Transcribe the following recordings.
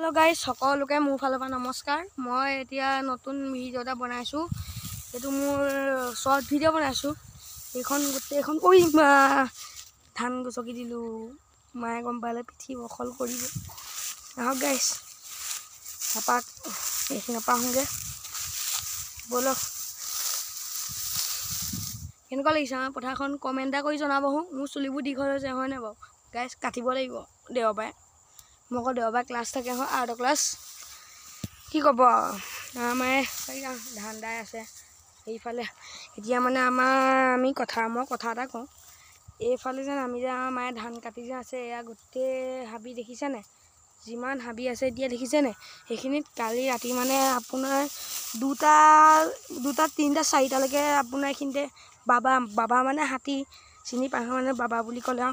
hello guys সকলোকে মোৰ ফালৰ পৰা নমস্কাৰ মই এতিয়া নতুন ভিডিও এটা বনাইছো এটো মোৰ শৰ্ট ভিডিও বনাইছো এখন গোটেইখন ওই ধান গছকি দিলু মায়ে গম পালে পিঠি বখল কৰিব আহক গাইস আপাক এইখিনি পাহুগে বলো কেনেকুৱা লাগিছে পথাৰখন কমেন্ট এটা কৰি জনাবহু মোৰ চুলিবোৰ দীঘল হৈছে হয় না বাও গাইস কাটিব লাগিব দেওবাৰে মক দেওবাৰ ক্লাস থাকে হয় আৰ্ট ক্লাস কি কব আমায় ধান দাই আছে এইফালে এতিয়া মানে আমি কথা এটা কওঁ এইফালে যেন আমি যে মায়ে ধান কাটি যে আছে এয়া গুটে হাবি দেখিছে নে যিমান হাবি আছে এতিয়া দেখিছে নে এইখিনিত কালি ৰাতি মানে আপোনাৰ দুটা তিনটা চাৰিটা লৈকে আপোনাৰ এইখিনিতে বাবা মানে হাতী চিনি পাহ মানে বাবা বুলি ক'লে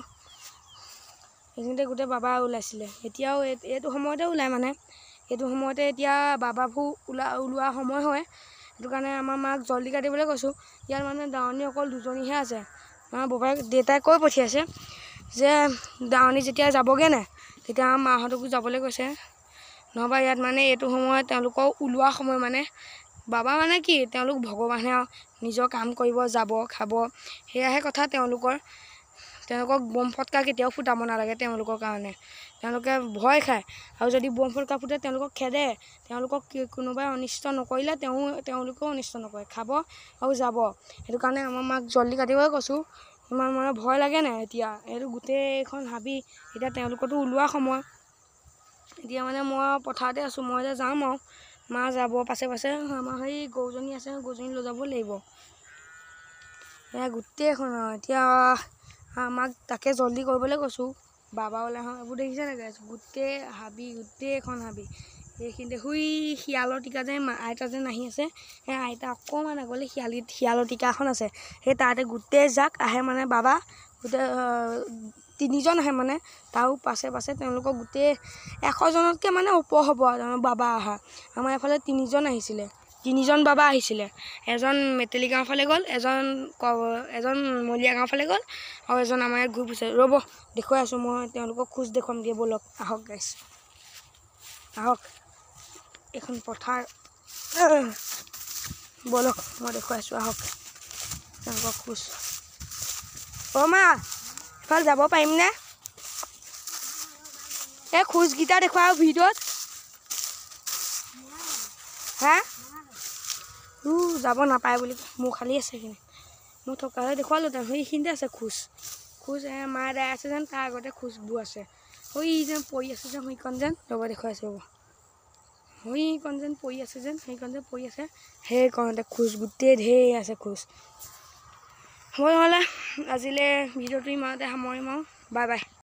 এইখিনিতে গুটে বাবা ওলাইছিলে এতিয়াও এটো সময়তে ওলাই মানে এটো সময়তে এতিয়া বাবাভু ওলোৱা সময় হয় এটো কাৰণে আমাৰ মাক জলদি কাটিবলৈ কৈছো ইয়াৰ মানে দাৱনি অকল দুজনীহে আছে আমাৰ বাবাই দেতাই কৈ পঠিয়াছে যে দাৱনি যেতিয়া যাবগে না তেতিয়া মাহঁতকো যাবলৈ কৈছে নহবা ইয়াত মানে এটো সময়ত তেওঁলোকৰ ওলোৱা সময় মানে বাবা মানে কি তেওঁলোক ভগৱানে নিজৰ কাম কৰিব যাব খাব হেয়াহে কথা তেওঁলোকৰ বম ফটকা কেতিয়াও ফুটাব নালাগে তেওঁলোকৰ কাৰণে তেওঁলোকে ভয় খায় আৰু যদি বম ফটকা ফুটে তেওঁলোকক খেদে তেওঁলোকক কোনোবাই অনিষ্ট নকৰিলে তেওঁলোকেও অনিষ্ট নকৰে খাব আৰু যাব এটো কাৰণে আমাৰ মাক জলদি কাটিবলৈ কৈছো ইমান মানে ভয় লাগে না এতিয়া এটো গুটেইখন হাবি এতিয়া তেওঁলোকটো ওলোৱা সময় এতিয়া মানে মই পথাৰতে আছো মই যে যাম আৰু মা যাব পাছে আমাৰ হেই গৰুজনী আছে গৰুজনী লৈ যাব লাগিব এয়া গুটেইখন এতিয়া আমাক তাকে জলদি কৰিবলৈ কৈছো বাবা ওলা হবু দেখিছে না গাইস গুটে হাবি গুটেইখন হাবি এইখিনিতে হুই শিয়ালৰ টিকা যে আইতা যে নাহি আছে হে আইতা অকমান আগলে শিয়ালৰ টিকাখন আছে হে তাতে গুটে জাক আহে মানে বাবা গুটে তিনিজন আহে মানে তাও পাছে তেওঁলোকক গুটে 100 জনতকে মানে ওপৰ হ'ব বাবা আহা আমাৰ এফালে তিনিজন বাবা আহিছিলে এজন মেটেলি গাঁও ফালে গল এজন মলিয়া গাঁও ফালে গল আৰু এজন আমাৰ গ্ৰুপ আছে ৰব দেখুৱাই আছো মই তেওঁলোকক খুজ দেখুৱাম দিয়ে বলক আহক গাইস আহক এখন পথাৰ বলক মই দেখুৱাই আছো আহক তেওঁলোকক খুজ ও মা ফাল যাব পাৰিম নে এ খুজ গিটা দেখুৱাও ভিডিওত হা যাব নাপায় বুলি মোৰ খালি আছে কিনে মোৰ থকালে দেখুৱালো তাৰ সেইখিনিতে আছে খুজ মা দাই আছে যেন তাৰ আগতে খুজবু আছে ওই যেন পৰি আছে যেন সেইকণ যেন ৰব দেখুৱাইছো সেইকণ যেন পৰি আছে যেন সেইকণ যেন পৰি আছে সেইকণতে খুজ গুটেই ঢেৰ আছে খুজ হয় হলে আজিলে ভিডিওটো ইমানতে সামৰিম আৰু বাই বাই